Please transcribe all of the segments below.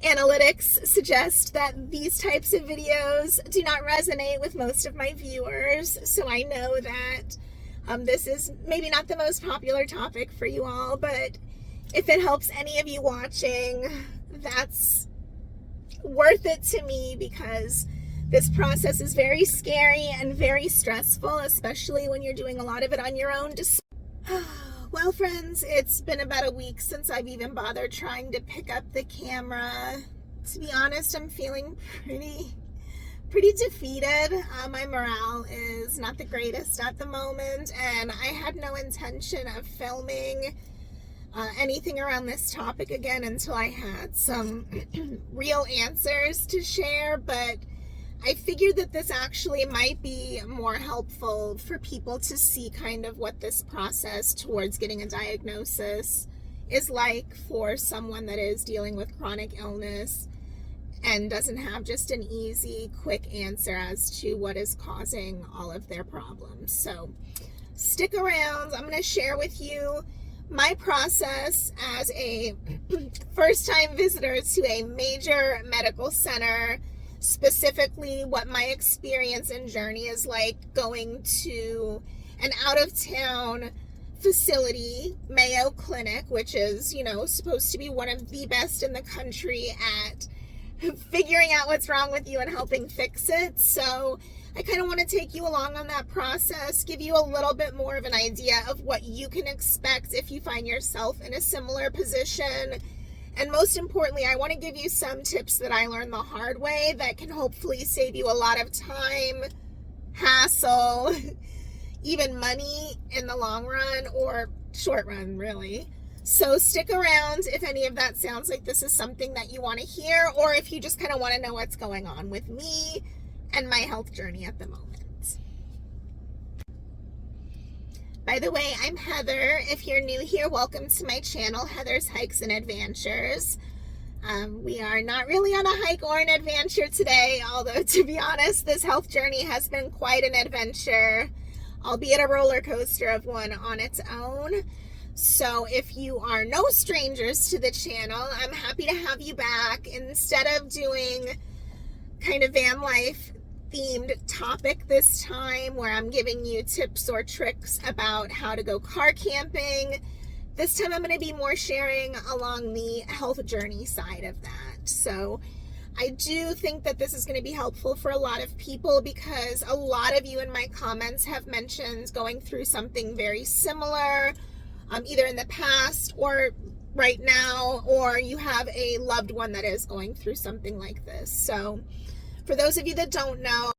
Analytics suggest that these types of videos do not resonate with most of my viewers, so I know that this is maybe not the most popular topic for you all, but if it helps any of you watching, that's worth it to me, because this process is very scary and very stressful, especially when you're doing a lot of it on your own. Well, friends, it's been about a week since I've even bothered trying to pick up the camera. To be honest, I'm feeling pretty defeated. My morale is not the greatest at the moment, and I had no intention of filming anything around this topic again until I had some real answers to share, but I figured that this actually might be more helpful for people to see kind of what this process towards getting a diagnosis is like for someone that is dealing with chronic illness and doesn't have just an easy, quick answer as to what is causing all of their problems. So stick around. I'm going to share with you my process as a first-time visitor to a major medical center, specifically what my experience and journey is like going to an out-of-town facility, Mayo Clinic, which is, supposed to be one of the best in the country at figuring out what's wrong with you and helping fix it. So I kind of want to take you along on that process, give you a little bit more of an idea of what you can expect if you find yourself in a similar position. And most importantly, I want to give you some tips that I learned the hard way that can hopefully save you a lot of time, hassle, even money in the long run or short run, really. So stick around if any of that sounds like this is something that you want to hear, or if you just kind of want to know what's going on with me and my health journey at the moment. By the way, I'm Heather. If you're new here, welcome to my channel, Heather's Hikes and Adventures. We are not really on a hike or an adventure today, although to be honest, this health journey has been quite an adventure, albeit a roller coaster of one on its own. So if you are no strangers to the channel, I'm happy to have you back. Instead of doing kind of van life themed topic this time, where I'm giving you tips or tricks about how to go car camping, this time I'm going to be more sharing along the health journey side of that. So I do think that this is going to be helpful for a lot of people, because a lot of you in my comments have mentioned going through something very similar, either in the past or right now, or you have a loved one that is going through something like this. So for those of you that don't know,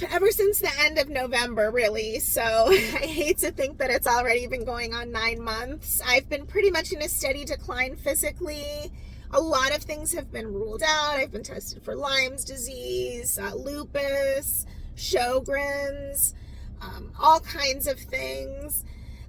ever since the end of November, really, so I hate to think that it's already been going on 9 months, I've been pretty much in a steady decline physically. A lot of things have been ruled out. I've been tested for Lyme's disease, lupus, Sjogren's, all kinds of things.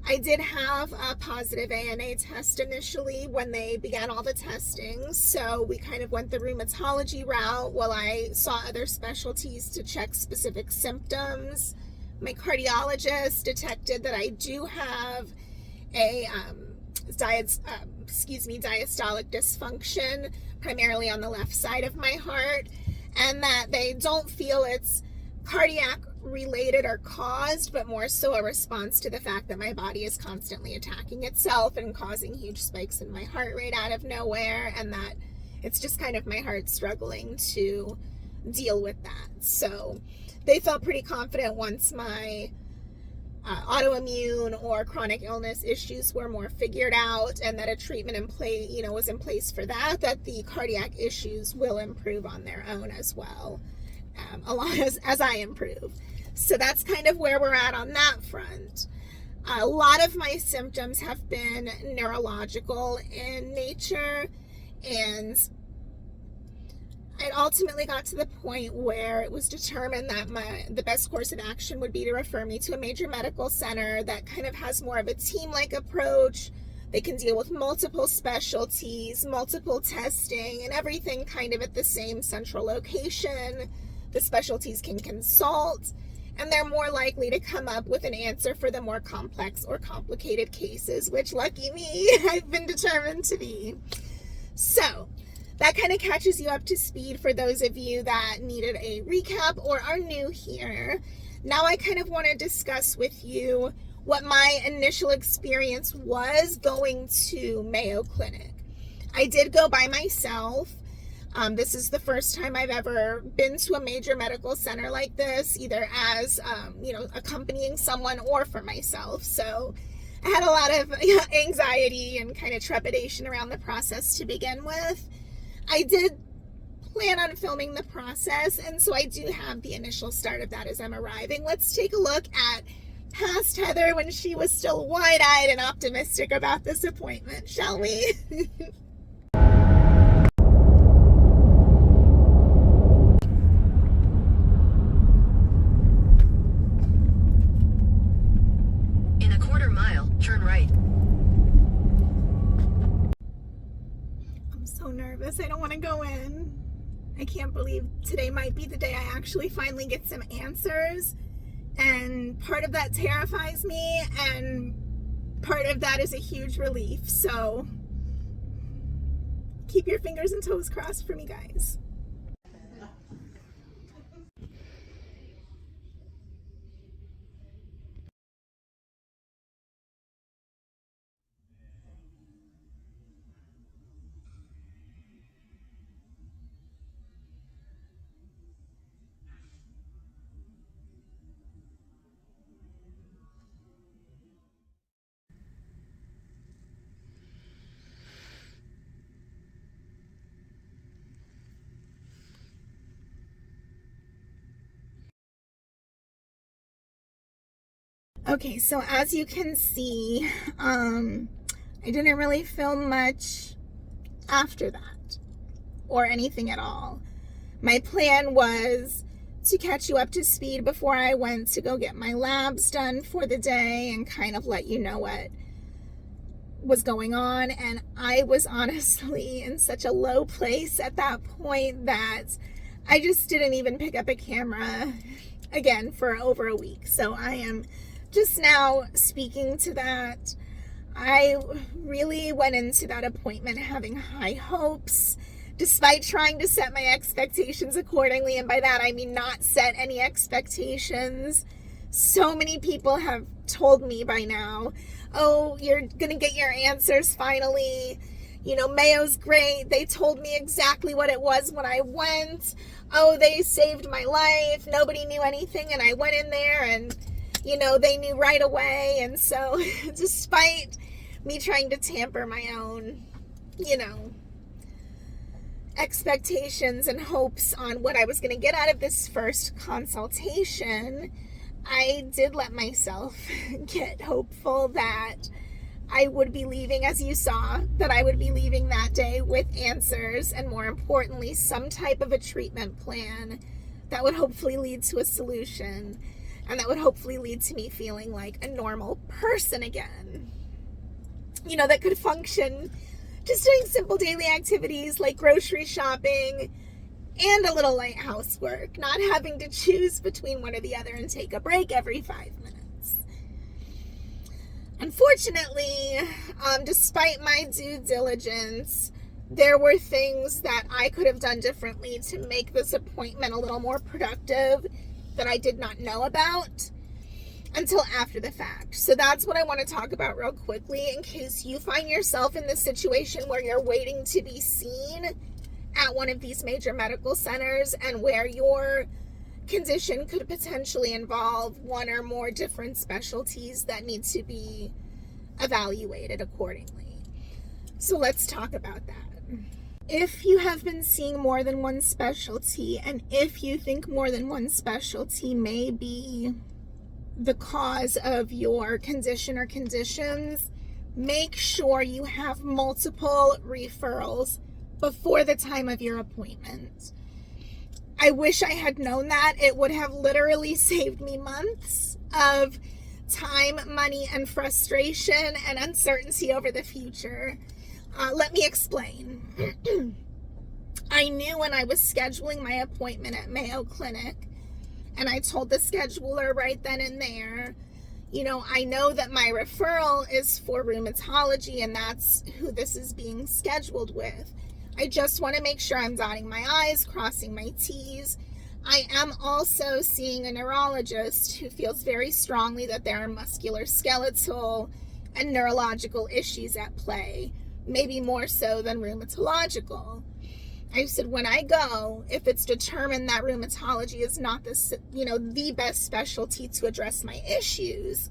I did have a positive ANA test initially when they began all the testing, so we kind of went the rheumatology route while I saw other specialties to check specific symptoms. My cardiologist detected that I do have a diastolic dysfunction, primarily on the left side of my heart, and that they don't feel it's cardiac related or caused, but more so a response to the fact that my body is constantly attacking itself and causing huge spikes in my heart rate out of nowhere, and that it's just kind of my heart struggling to deal with that. So they felt pretty confident once my autoimmune or chronic illness issues were more figured out, and that a treatment was in place for that the cardiac issues will improve on their own as well, along as I improve. So that's kind of where we're at on that front. A lot of my symptoms have been neurological in nature, and it ultimately got to the point where it was determined that the best course of action would be to refer me to a major medical center that kind of has more of a team-like approach. They can deal with multiple specialties, multiple testing, and everything kind of at the same central location. The specialties can consult, and they're more likely to come up with an answer for the more complex or complicated cases, which, lucky me, I've been determined to be. So that kind of catches you up to speed for those of you that needed a recap or are new here. Now I kind of want to discuss with you what my initial experience was going to Mayo Clinic. I did go by myself. This is the first time I've ever been to a major medical center like this, either as, accompanying someone or for myself. So I had a lot of anxiety and kind of trepidation around the process to begin with. I did plan on filming the process, and so I do have the initial start of that as I'm arriving. Let's take a look at past Heather when she was still wide-eyed and optimistic about this appointment, shall we? In a quarter mile, turn right. I'm so nervous. I don't want to go in. I can't believe today might be the day I actually finally get some answers. And part of that terrifies me, and part of that is a huge relief. So keep your fingers and toes crossed for me, guys. Okay, so as you can see, I didn't really film much after that or anything at all. My plan was to catch you up to speed before I went to go get my labs done for the day and kind of let you know what was going on. And I was honestly in such a low place at that point that I just didn't even pick up a camera again for over a week. So I am just now speaking to that. I really went into that appointment having high hopes, despite trying to set my expectations accordingly. And by that, I mean not set any expectations. So many people have told me by now, oh, you're going to get your answers finally. You know, Mayo's great. They told me exactly what it was when I went. Oh, they saved my life. Nobody knew anything. And I went in there and, you know, they knew right away. And so despite me trying to tamper my own, expectations and hopes on what I was going to get out of this first consultation, I did let myself get hopeful that I would be leaving, as you saw, that I would be leaving that day with answers and, more importantly, some type of a treatment plan that would hopefully lead to a solution and that would hopefully lead to me feeling like a normal person again. You know, that could function just doing simple daily activities like grocery shopping and a little light housework, not having to choose between one or the other and take a break every 5 minutes. Unfortunately, despite my due diligence, there were things that I could have done differently to make this appointment a little more productive that I did not know about until after the fact. So that's what I want to talk about real quickly in case you find yourself in this situation where you're waiting to be seen at one of these major medical centers and where your condition could potentially involve one or more different specialties that need to be evaluated accordingly. So let's talk about that. If you have been seeing more than one specialty, and if you think more than one specialty may be the cause of your condition or conditions, make sure you have multiple referrals before the time of your appointment. I wish I had known that. It would have literally saved me months of time, money, and frustration and uncertainty over the future. Let me explain. I knew when I was scheduling my appointment at Mayo Clinic And I told the scheduler right then and there, you know, I know that my referral is for rheumatology and that's who this is being scheduled with. I just want to make sure I'm dotting my I's, crossing my T's. I am also seeing a neurologist who feels very strongly that there are musculoskeletal and neurological issues at play, maybe more so than rheumatological. I said, when I go, if it's determined that rheumatology is not the best specialty to address my issues,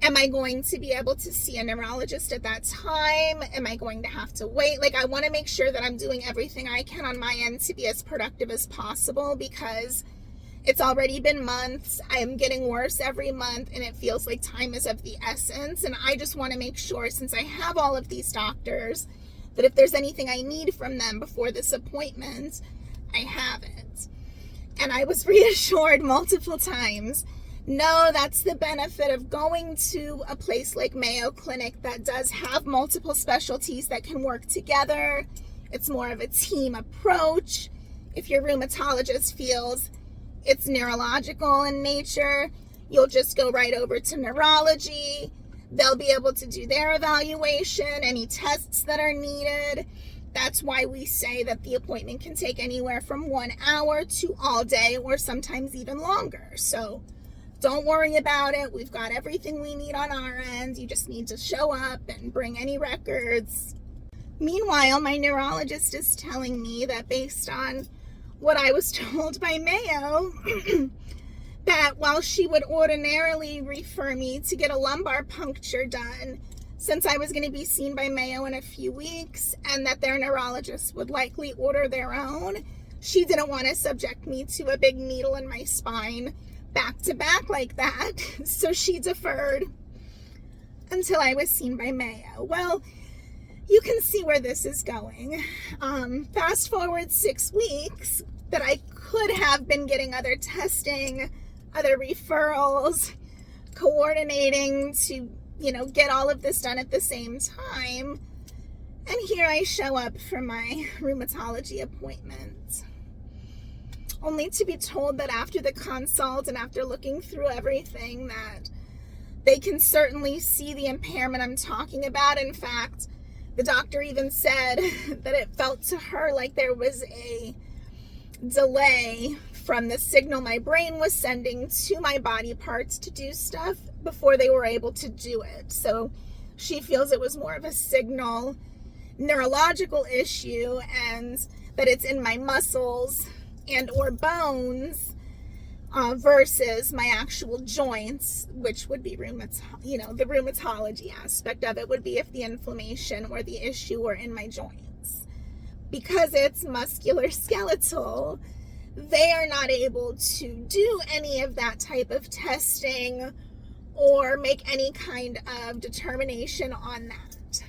am I going to be able to see a neurologist at that time? Am I going to have to wait? Like, I want to make sure that I'm doing everything I can on my end to be as productive as possible, because it's already been months. I am getting worse every month and it feels like time is of the essence. And I just want to make sure, since I have all of these doctors, that if there's anything I need from them before this appointment, I have it. And I was reassured multiple times, no, that's the benefit of going to a place like Mayo Clinic that does have multiple specialties that can work together. It's more of a team approach. If your rheumatologist feels it's neurological in nature, you'll just go right over to neurology. They'll be able to do their evaluation, any tests that are needed. That's why we say that the appointment can take anywhere from 1 hour to all day, or sometimes even longer. So don't worry about it. We've got everything we need on our end. You just need to show up and bring any records. Meanwhile, my neurologist is telling me that based on what I was told by Mayo, that while she would ordinarily refer me to get a lumbar puncture done, since I was going to be seen by Mayo in a few weeks and that their neurologist would likely order their own, she didn't want to subject me to a big needle in my spine back to back like that. So she deferred until I was seen by Mayo. Well, you can see where this is going. Fast forward 6 weeks that I could have been getting other testing, other referrals, coordinating to, get all of this done at the same time. And here I show up for my rheumatology appointment, only to be told that after the consult and after looking through everything, that they can certainly see the impairment I'm talking about. In fact, the doctor even said that it felt to her like there was a delay from the signal my brain was sending to my body parts to do stuff before they were able to do it. So she feels it was more of a signal neurological issue, and that it's in my muscles and or bones versus my actual joints, which would be the rheumatology aspect of it would be if the inflammation or the issue were in my joints. Because it's musculoskeletal, they are not able to do any of that type of testing or make any kind of determination on that.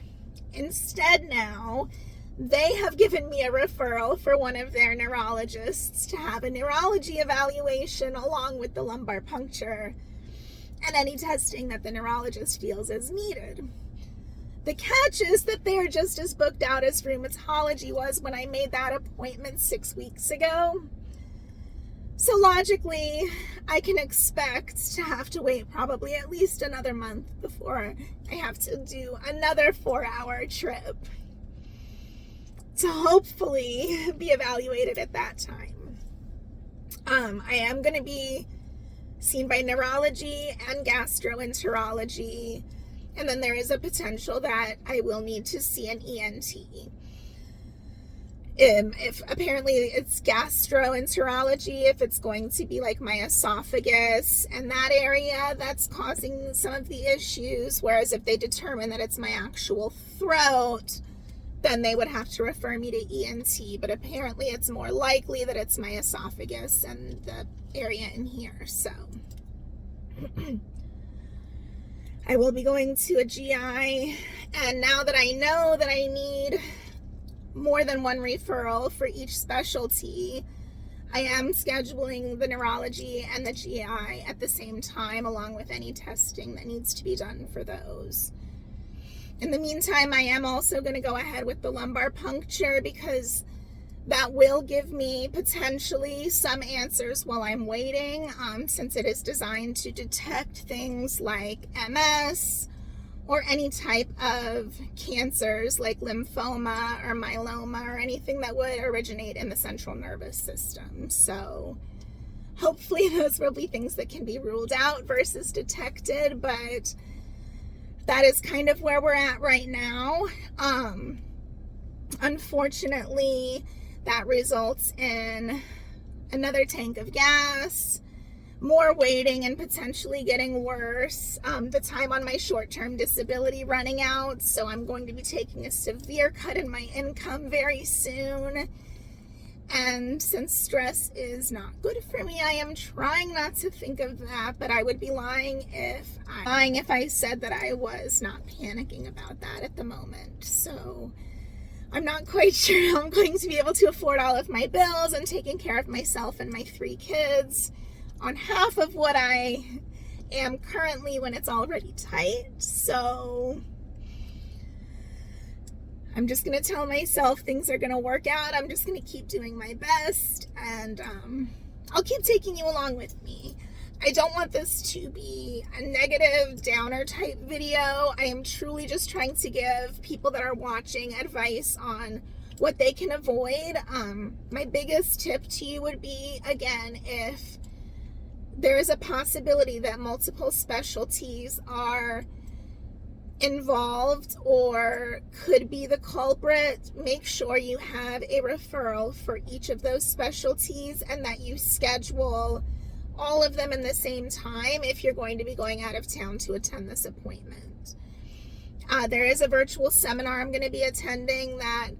Instead, now they have given me a referral for one of their neurologists to have a neurology evaluation along with the lumbar puncture and any testing that the neurologist feels is needed. The catch is that they're just as booked out as rheumatology was when I made that appointment 6 weeks ago. So logically, I can expect to have to wait probably at least another month before I have to do another 4-hour trip to hopefully be evaluated at that time. I am going to be seen by neurology and gastroenterology, and then there is a potential that I will need to see an ENT. If apparently it's gastroenterology, if it's going to be like my esophagus and that area that's causing some of the issues, whereas if they determine that it's my actual throat, then they would have to refer me to ENT. But apparently it's more likely that it's my esophagus and the area in here. So I will be going to a GI, and now that I know that I need more than one referral for each specialty, I am scheduling the neurology and the GI at the same time, along with any testing that needs to be done for those. In the meantime, I am also going to go ahead with the lumbar puncture because that will give me potentially some answers while I'm waiting, since it is designed to detect things like MS or any type of cancers like lymphoma or myeloma or anything that would originate in the central nervous system. So hopefully those will be things that can be ruled out versus detected, but that is kind of where we're at right now. Unfortunately, that results in another tank of gas, more waiting, and potentially getting worse. The time on my short-term disability running out, so I'm going to be taking a severe cut in my income very soon. And since stress is not good for me, I am trying not to think of that, but I would be lying if I said that I was not panicking about that at the moment. So I'm not quite sure how I'm going to be able to afford all of my bills and taking care of myself and my 3 kids on half of what I am currently when it's already tight. So I'm just going to tell myself things are going to work out. I'm just going to keep doing my best, and I'll keep taking you along with me. I don't want this to be a negative downer type video. I am truly just trying to give people that are watching advice on what they can avoid. My biggest tip to you would be, again, if there is a possibility that multiple specialties are involved or could be the culprit, make sure you have a referral for each of those specialties and that you schedule all of them in the same time if you're going to be going out of town to attend this appointment. There is a virtual seminar I'm going to be attending that,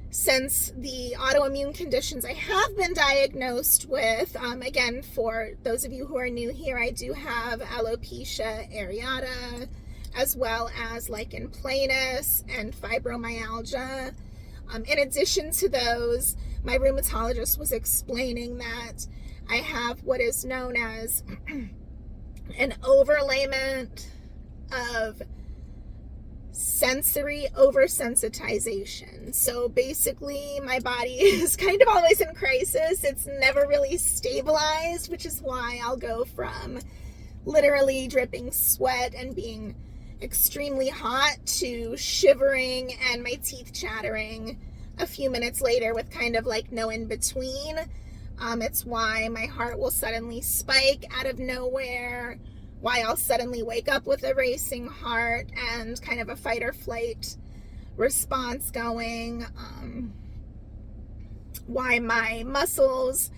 since the autoimmune conditions I have been diagnosed with, again, for those of you who are new here, I do have alopecia areata, as well as lichen planus and fibromyalgia. In addition to those, my rheumatologist was explaining that I have what is known as an overlayment of sensory oversensitization. So basically, my body is kind of always in crisis. It's never really stabilized, which is why I'll go from literally dripping sweat and being extremely hot to shivering and my teeth chattering a few minutes later with kind of like no in between. It's why my heart will suddenly spike out of nowhere, why I'll suddenly wake up with a racing heart and kind of a fight or flight response going, why my muscles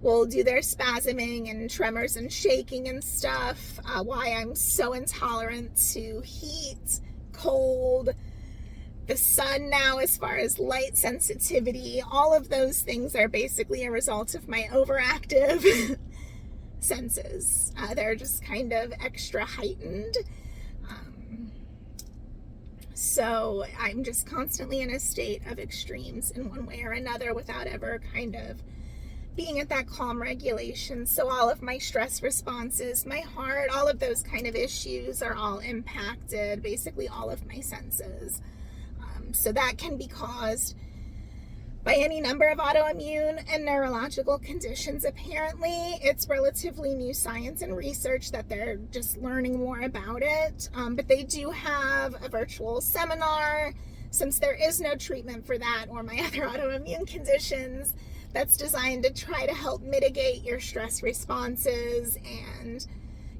will do their spasming and tremors and shaking and stuff, why I'm so intolerant to heat, cold, the sun now as far as light sensitivity. All of those things are basically a result of my overactive senses. They're just kind of extra heightened. So I'm just constantly in a state of extremes in one way or another without ever kind of being at that calm regulation. So all of my stress responses, my heart, all of those kind of issues are all impacted, basically all of my senses. So that can be caused by any number of autoimmune and neurological conditions. Apparently, it's relatively new science and research that they're just learning more about it. But they do have a virtual seminar, since there is no treatment for that or my other autoimmune conditions, that's designed to try to help mitigate your stress responses and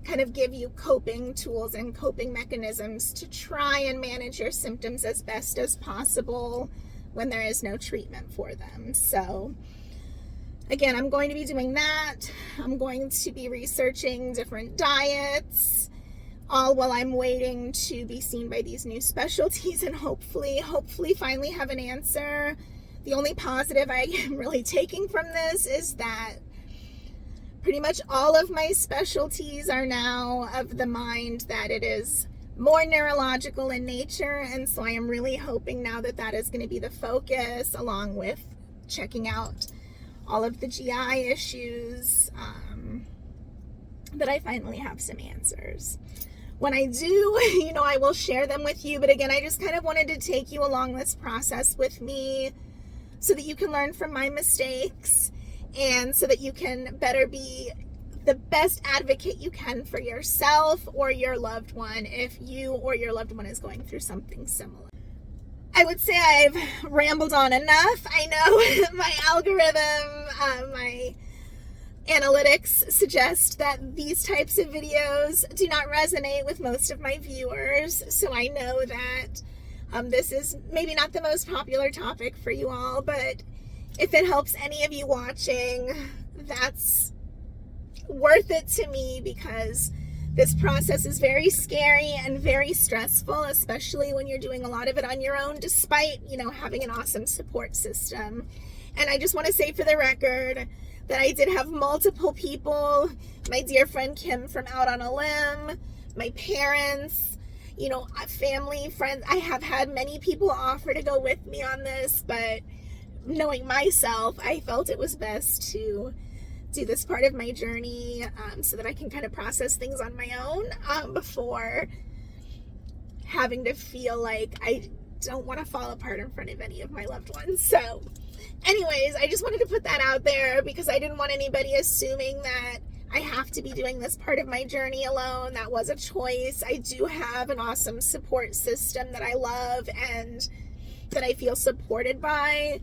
kind of give you coping tools and coping mechanisms to try and manage your symptoms as best as possible when there is no treatment for them. So again, I'm going to be doing that. I'm going to be researching different diets, all while I'm waiting to be seen by these new specialties and hopefully finally have an answer. The only positive I am really taking from this is that pretty much all of my specialties are now of the mind that it is more neurological in nature, and so I am really hoping now that that is going to be the focus, along with checking out all of the GI issues, that I finally have some answers. When I do, I will share them with you, but again, I just kind of wanted to take you along this process with me so that you can learn from my mistakes and so that you can better be the best advocate you can for yourself or your loved one if you or your loved one is going through something similar. I would say I've rambled on enough. I know my algorithm, my analytics suggest that these types of videos do not resonate with most of my viewers, so I know that this is maybe not the most popular topic for you all, but if it helps any of you watching, that's worth it to me, because this process is very scary and very stressful, especially when you're doing a lot of it on your own, despite, having an awesome support system. And I just want to say for the record that I did have multiple people, my dear friend Kim from Out on a Limb, my parents, family, friends. I have had many people offer to go with me on this, but knowing myself, I felt it was best to do this part of my journey so that I can kind of process things on my own before having to feel like I don't want to fall apart in front of any of my loved ones. So anyways, I just wanted to put that out there because I didn't want anybody assuming that I have to be doing this part of my journey alone. That was a choice. I do have an awesome support system that I love and that I feel supported by.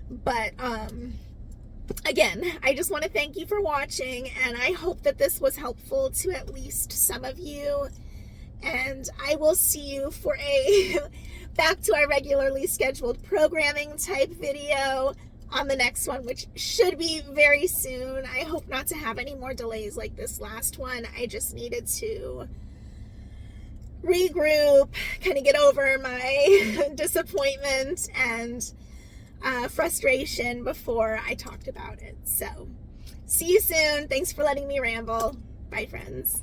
But again, I just want to thank you for watching, and I hope that this was helpful to at least some of you. And I will see you for a back to our regularly scheduled programming type video on the next one, which should be very soon. I hope not to have any more delays like this last one. I just needed to regroup, kind of get over my disappointment and frustration before I talked about it. So see you soon. Thanks for letting me ramble. Bye, friends.